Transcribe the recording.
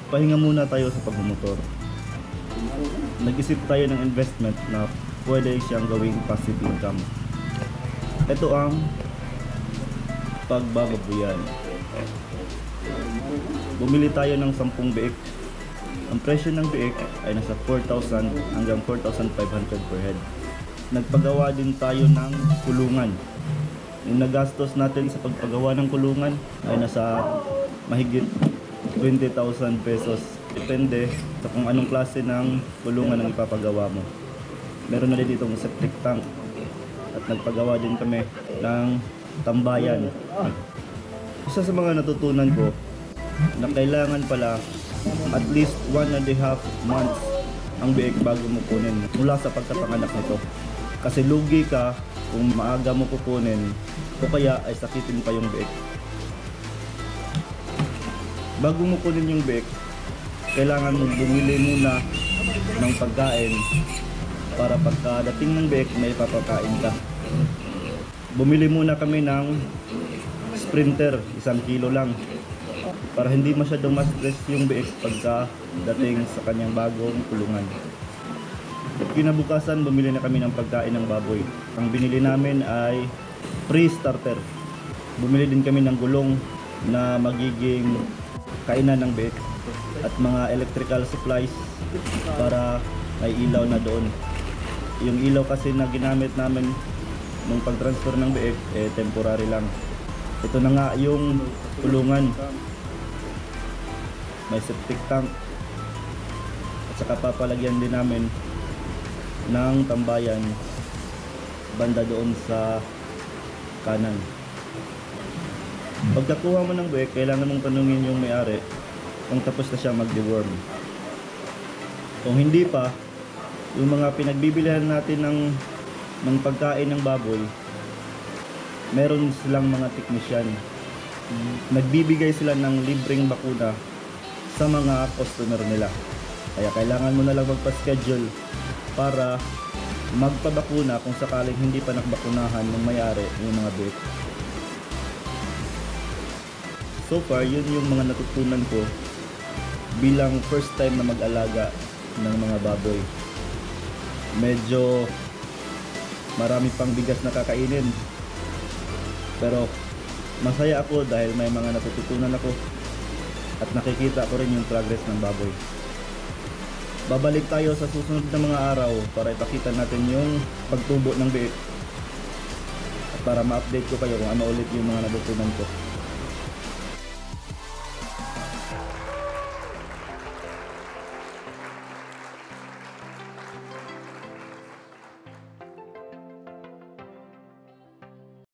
Pahinga muna tayo sa pagmumotor. Nag-isip tayo ng investment na pwede siyang gawing passive income. Ito ang pagbababuyan. Bumili tayo ng 10 biik. Ang presyo ng biik ay nasa 4,000 hanggang 4,500 per head. Nagpagawa din tayo ng kulungan. Yung nagastos natin sa pagpagawa ng kulungan ay nasa mahigit 20,000 pesos. Depende sa kung anong klase ng kulungan ang ipapagawa mo. Meron na din ditong septic tank. At nagpagawa din kami ng tambayan. Isa sa mga natutunan ko na kailangan pala at least 1.5 months ang biik bago mo kunin mula sa pagkapanganak nito. Kasi lugi ka kung maaga mo kukunin o kaya ay sakitin pa yung biik. Bago mo kunin yung biik, kailangan mong bumili muna ng pagkain para pagkadating ng biik may papakain ka. Bumili muna kami ng Sprinter, 1 kilo lang, para hindi masyadong ma-stress yung biik pagkadating sa kanyang bagong kulungan. Kinabukasan, bumili na kami ng pagkain ng baboy. Ang binili namin ay pre-starter. Bumili din kami ng gulong na magiging kainan ng biik at mga electrical supplies para may ilaw na doon. Yung ilaw kasi na ginamit namin nung pag-transfer ng biik temporary lang. Ito na nga yung kulungan. May septic tank at saka papalagyan din namin ng tambayan banda doon sa kanan. Pagkakuha mo ng biik, kailangan mong tanungin yung may-ari kung tapos na siya mag-deworm. Kung hindi pa, yung mga pinagbibilihan natin ng pagkain ng baboy, meron silang mga teknisyan. Nagbibigay sila ng libreng bakuna sa mga customer nila. Kaya kailangan mo na lang magpa-schedule para magpabakuna kung sakaling hindi pa nakabakunahan ng may-ari yung mga biik. So far, yun yung mga natutunan ko bilang first time na mag-alaga ng mga baboy. Medyo marami pang bigas na kakainin, pero masaya ako dahil may mga natututunan ako at nakikita ko rin yung progress ng baboy. Babalik tayo sa susunod na mga araw para ipakita natin yung pagtubo ng biik at para ma-update ko kayo kung ano ulit yung mga natutunan ko.